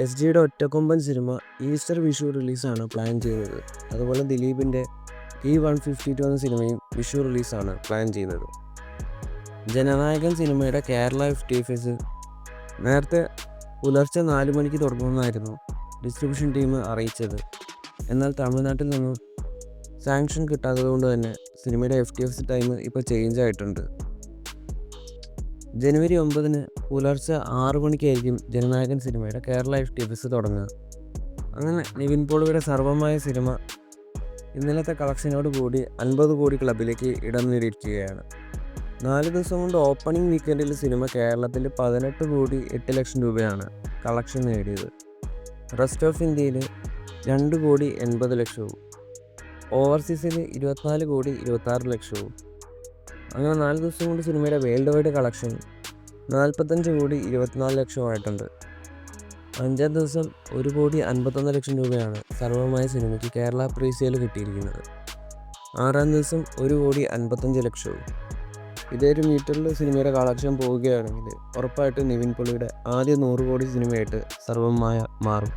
S ജിയുടെ ഒറ്റക്കൊമ്പൻ cinema Easter Vishu റിലീസാണ് plan ചെയ്തത്. അതുപോലെ ദിലീപിൻ്റെ E152 എന്ന സിനിമയും വിഷു റിലീസാണ് പ്ലാൻ ചെയ്യുന്നത്. ജനനായകൻ സിനിമയുടെ കേരള FTFS നേരത്തെ പുലർച്ചെ 4 മണിക്ക് തുടങ്ങുമെന്നായിരുന്നു ഡിസ്ട്രിബ്യൂഷൻ ടീം അറിയിച്ചത്. എന്നാൽ തമിഴ്നാട്ടിൽ നിന്നും സാങ്ഷൻ കിട്ടാത്തതുകൊണ്ട് തന്നെ സിനിമയുടെ FTFS ടൈം ഇപ്പോൾ ചേഞ്ച് ആയിട്ടുണ്ട്. ജനുവരി 9 പുലർച്ചെ 6 മണിക്കായിരിക്കും ജനനായകൻ സിനിമയുടെ കേരള FTFS തുടങ്ങുക. അങ്ങനെ നിവിൻ പോളിയുടെ സർവമായ സിനിമ ഇന്നലത്തെ കളക്ഷനോട് കൂടി 50 കോടി ക്ലബിലേക്ക് ഇടം നേടിയിരിക്കുകയാണ്. 4 ദിവസം കൊണ്ട് ഓപ്പണിംഗ് വീക്കെൻഡിൽ സിനിമ കേരളത്തിൽ 18 കോടി 8 ലക്ഷം രൂപയാണ് കളക്ഷൻ നേടിയത്. റെസ്റ്റ് ഓഫ് ഇന്ത്യയിൽ 2 കോടി 80 ലക്ഷവും ഓവർസീസിൽ 24 കോടി 26 ലക്ഷവും. അങ്ങനെ 4 ദിവസം കൊണ്ട് സിനിമയുടെ വേൾഡ് വൈഡ് കളക്ഷൻ 45 കോടി 24 ലക്ഷമായിട്ടുണ്ട്. 5-ാം ദിവസം 1 കോടി 51 ലക്ഷം രൂപയാണ് സർവമായ സിനിമയ്ക്ക് കേരള പ്രീസെയിൽ കിട്ടിയിരിക്കുന്നത്. 6-ാം ദിവസം 1 കോടി 55 ലക്ഷവും. ഇതേ ഒരു മീറ്ററിൽ സിനിമയുടെ കളക്ഷൻ പോവുകയാണെങ്കിൽ ഉറപ്പായിട്ടും നിവിൻ പോളിയുടെ ആദ്യ 100 കോടി സിനിമയായിട്ട് സർവമായ മാറും.